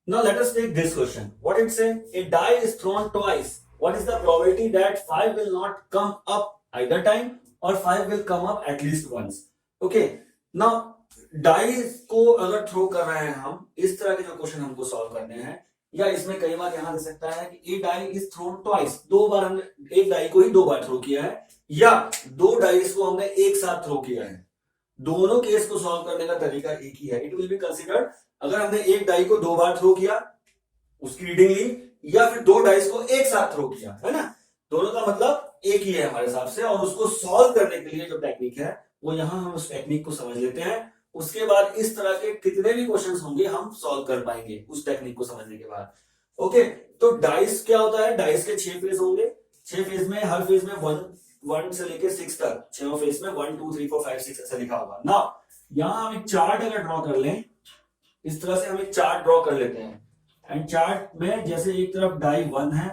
Now let us take this question. What it say? A die is thrown twice. What is the probability that 5 will not come up either time or 5 will come up at least once? Okay. Now dice को अगर throw कर रहे हैं हम, इस तरह के जो क्वेश्चन हमको सॉल्व करने हैं, या इसमें कई बार यहां दे सकता है कि ए डाई इज थ्रोन ट्वाइस, दो बार हमने एक डाई को ही दो बार थ्रो किया है, या दो डाइस को हमने एक साथ थ्रो किया है। दोनों केस को सॉल्व करने का तरीका एक ही है। इट विल बी कंसिडर्ड अगर हमने एक डाई को दो बार थ्रो किया, उसकी रीडिंग ली, या फिर दो डाइस को एक साथ थ्रो किया, है ना, दोनों का मतलब एक ही है हमारे हिसाब से। और उसको सॉल्व करने के लिए जो टेक्निक है वो यहां हम उस टेक्निक को समझ लेते हैं। उसके बाद इस तरह के कितने भी क्वेश्चंस होंगे हम सॉल्व कर पाएंगे उस टेक्निक को समझने के बाद। ओके, तो डाइस क्या होता है? डाइस के 6 फेज होंगे। 6 फेज में हर फेज में 1 से लेके 6 तक, 6 फेज में 1 2 3 4 5 6 ऐसा लिखा होगा ना। यहां हम एक चार्ट अगर ड्रॉ कर लें, इस तरह से हम एक चार्ट ड्रॉ कर लेते हैं, एंड चार्ट में जैसे एक तरफ डाई 1 है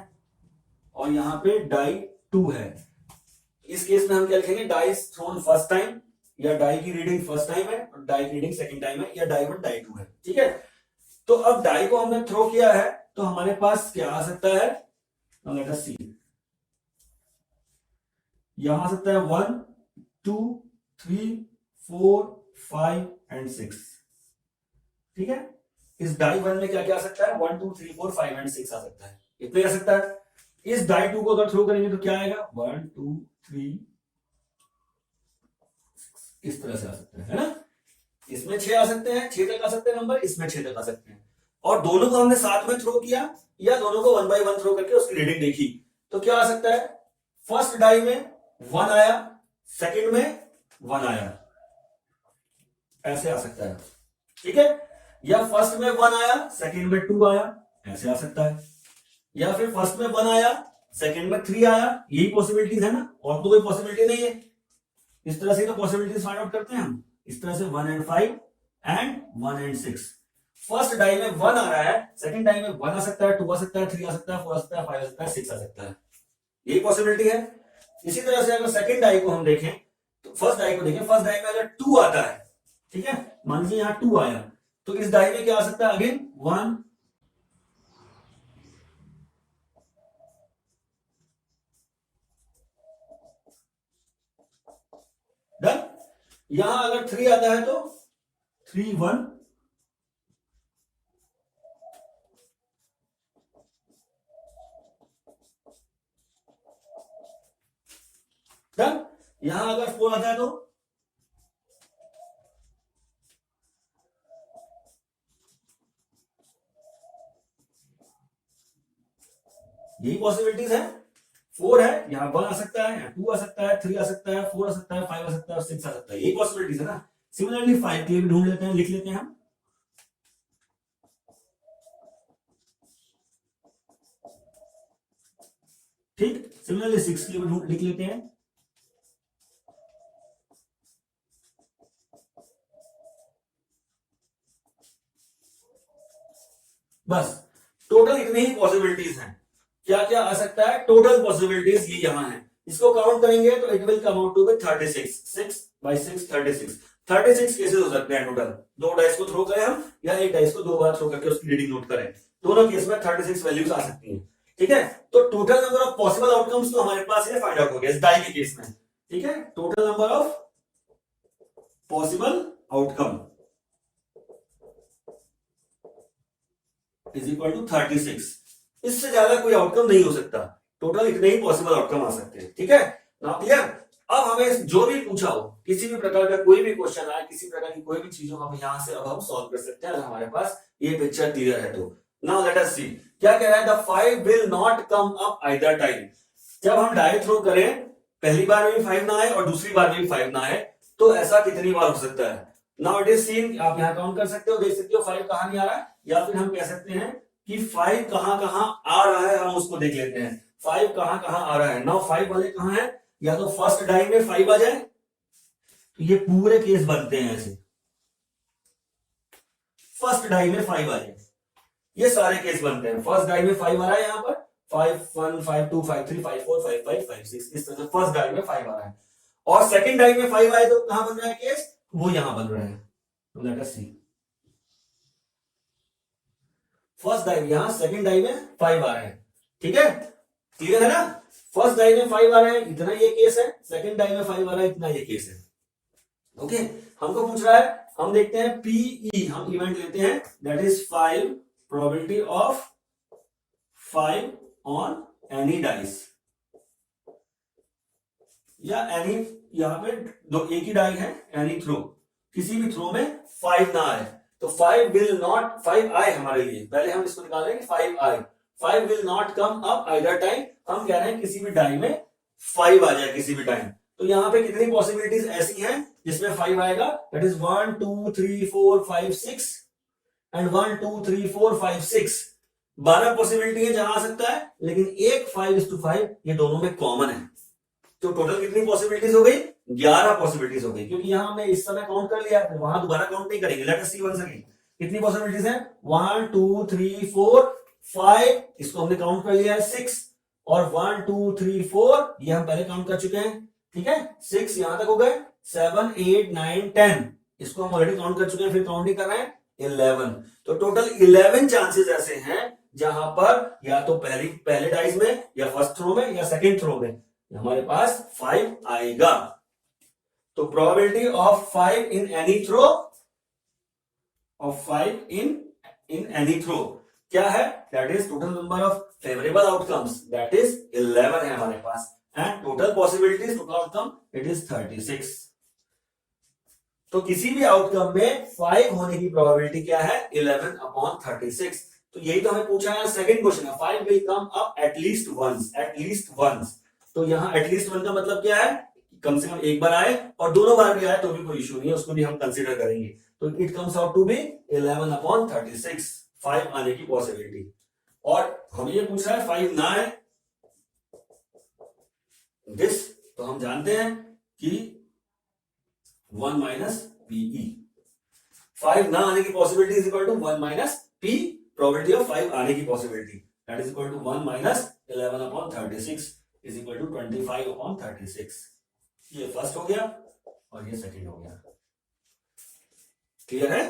और यहाँ पे डाई 2 है। इस केस में हम क्या लिखेंगे? डाइस थ्रोन फर्स्ट टाइम, या डाई की रीडिंग फर्स्ट टाइम है और डाई की रीडिंग सेकंड टाइम है, या डाई 1 डाई 2 है। ठीक है, तो अब डाई को हमने थ्रो किया है तो हमारे पास क्या आ सकता है? लेट अस सी, यहां आ सकता है 1 2 3 4 5 एंड 6। ठीक है, इस डाई 1 में क्या क्या आ सकता है? 1 2 3 4 5 एंड 6 आ सकता है, इतने आ सकता है। इस डाई 2 को अगर थ्रो करेंगे तो क्या आएगा? 1 2 3, इस तरह से आ सकता है ना। इसमें 6 आ सकते हैं, 6 तक आ सकते हैं नंबर, इसमें 6 तक आ सकते हैं। और दोनों को हमने साथ में थ्रो किया, या दोनों को 1 बाय 1 थ्रो करके उसकी रीडिंग देखी, तो क्या आ सकता है? फर्स्ट डाई में 1 आया, सेकंड में 1 आया, ऐसे आ सकता है। ठीक है, या फर्स्ट में 1 आया, सेकंड में 2 आया, ऐसे आ सकता है। या फिर फर्स्ट में 1 आया, सेकंड में 3 आया, यही पॉसिबिलिटीज है ना, और तो कोई पॉसिबिलिटी नहीं है। इस तरह से तो पॉसिबिलिटीज फाइंड आउट करते हैं हम, इस तरह से 1 and 5 and 1 and 6। First die में 1 आ रहा है, सेकंड डाई में 1 आ सकता है, 2 आ सकता है, 3 आ सकता है, 4 आ सकता है, 5 आ सकता है, 6 आ सकता है, यही पॉसिबिलिटी है। इसी तरह से अगर सेकंड डाई को हम देखें, तो फर्स्ट डाई को देखें, फर्स्ट डाई में अगर 2 आता है, ठीक है, मान लीजिए यहां 2 आया, तो इस डाई में क्या आ सकता है? Again 1, done. यहां अगर 3 आता है तो 3 1, डन। यहां अगर 4 आता है तो यही पॉसिबिलिटीज है। 4 है, यहां 1 आ सकता है, 2 आ सकता है, 3 आ सकता है, 4 आ सकता है, 5 आ सकता है और 6 आ सकता है, यही पॉसिबिलिटीज है ना। सिमिलरली 5 के लिए भी ढूंढ लेते हैं, लिख लेते हैं हम। ठीक, सिमिलरली 6 के लिए भी लिख लेते हैं। बस टोटल इतनी ही पॉसिबिलिटीज हैं। क्या क्या आ सकता है? टोटल पॉसिबिलिटीज ये यहां है। इसको काउंट करेंगे तो it will come out to be 36, 6 by 6 36। 36 cases हो सकते हैं टोटल। दो डाइस को थ्रो करें हम, या एक डाइस को दो बार थ्रो करके उसकी रीडिंग नोट करें, दोनों केस में 36 वैल्यूज आ सकती हैं। ठीक है, तो total number of possible outcomes तो हमारे पास ये फाइंड आउट हो गया इस डाई के केस में। ठीक है, total number of possible outcome is equal to 36। इससे ज्यादा कोई आउटकम नहीं हो सकता, टोटल इतने ही पॉसिबल आउटकम आ सकते हैं। ठीक है, नाउ क्लियर। अब हमें जो भी पूछा हो, किसी भी प्रकार का कोई भी क्वेश्चन आए, किसी प्रकार की कोई भी चीजों को हम यहां से अब हम सॉल्व कर सकते हैं अगर हमारे पास ये पिक्चर क्लियर है तो। नाउ लेट अस सी, क्या कह रहा है? The 5 will not come up either time. जब हम डाई थ्रो करें, पहली बार में भी 5 ना आए और दूसरी बार में भी 5 ना आए, तो ऐसा कितनी बार हो सकता है? नाउ इट इज सीन, आप यहां काउंट कर सकते हो, देख सकते हो 5 कहां नहीं आ रहा है, या फिर हम कह सकते हैं कि 5 कहां कहां आ रहा है, हम उसको देख लेते हैं। 5 कहां कहां आ रहा है? नाउ 5 वाले कहां है? या तो फर्स्ट डाई में 5 आ जाए, तो ये पूरे केस बनते हैं ऐसे, फर्स्ट डाई में 5 आ जाए, ये सारे केस बनते हैं। फर्स्ट डाई में 5 आ रहा है, यहां पर 5 1 5 2 5 3 5 4 5 5 5 6, इस तरह से फर्स्ट डाई में 5 आ रहा है। और सेकंड डाई में 5 आए तो कहां बन रहा है केस? वो यहां बन रहा है। तो लेट अस सी, फर्स्ट डाई, यहां सेकंड डाई में 5 आ रहे हैं, ठीक है, क्लियर है ना। फर्स्ट डाई में 5 आ रहे हैं, इतना ये केस है, सेकंड डाई में 5 आ रहा है, इतना ये केस है। ओके, हमको पूछ रहा है, हम देखते हैं पीई, हम इवेंट लेते हैं, that is 5 probability of 5 on any dice, या एनी, यहां पे दो एक ही डाई है, एनी थ्रो, किसी भी थ्रो में 5 ना आए, तो 5 विल नॉट, 5 आए हमारे लिए, पहले हम इसको निकाल रहे हैं कि 5 आए, 5 will not come up either time, हम कह रहे हैं किसी भी डाई में 5 आ जाए किसी भी टाइम। तो यहां पे कितनी पॉसिबिलिटीज ऐसी हैं जिसमें 5 आएगा, दैट इज 1 2 3 4 5 6 एंड 1 2 3 4 5 6, 12 पॉसिबिलिटी है जहां आ सकता है, लेकिन एक 5:5 ये दोनों में कॉमन है, तो टोटल कितनी पॉसिबिलिटीज हो गई, 11 पॉसिबिलिटीज हो गई, क्योंकि यहां हमने इस समय काउंट कर लिया, वहां दोबारा काउंट नहीं करेंगे। Let us see once again, कितनी पॉसिबिलिटीज है, 1 2 3 4 5, इसको हमने काउंट कर लिया है 6, और 1 2 3 4 ये हम पहले काउंट कर चुके हैं, ठीक है, 6 यहां तक हो गए, 7 8 9 10 इसको हम ऑलरेडी काउंट कर चुके हैं, फिर काउंट नहीं कर रहे हैं, 11, तो टोटल 11 चांसेस ऐसे हैं जहां पर या तो पहले डाइस में, या फर्स्ट थ्रो में, या सेकंड थ्रो में हमारे पास 5 आएगा। तो probability of 5 in any throw, of 5 in any throw क्या है, that is total number of favourable outcomes, that is 11 है हमारे पास, and total possibilities, total outcome it is 36। तो किसी भी आउटकम में 5 होने की प्रोबेबिलिटी क्या है, 11/36। तो यही तो हमें पूछा है, सेकंड क्वेश्चन है, 5 will come up at least once, at least once, तो यहां एटलीस्ट वन का मतलब क्या है, कम से कम एक बार आए, और दोनों बार भी आए तो भी कोई इशू नहीं है, उसको भी हम कंसीडर करेंगे, तो it comes out to be 11/36, 5 आने की पॉसिबिलिटी। और हमें ये पूछ रहा है 5 ना है दिस, तो हम जानते हैं कि 1 माइनस पीई, 5 ना आने की possibility is equal to 1 minus P, probability of 5 आने की possibility, that is equal to 1 minus 11/36 is equal to 25/36। ये फर्स्ट हो गया और ये सेकंड हो गया, क्लियर है।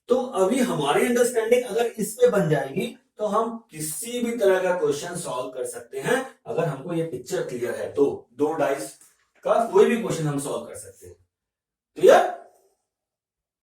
तो अभी हमारी अंडरस्टैंडिंग अगर इस पे बन जाएगी तो हम किसी भी तरह का क्वेश्चन सॉल्व कर सकते हैं, अगर हमको ये पिक्चर क्लियर है तो, दो डाइस का कोई भी क्वेश्चन हम सॉल्व कर सकते हैं, क्लियर।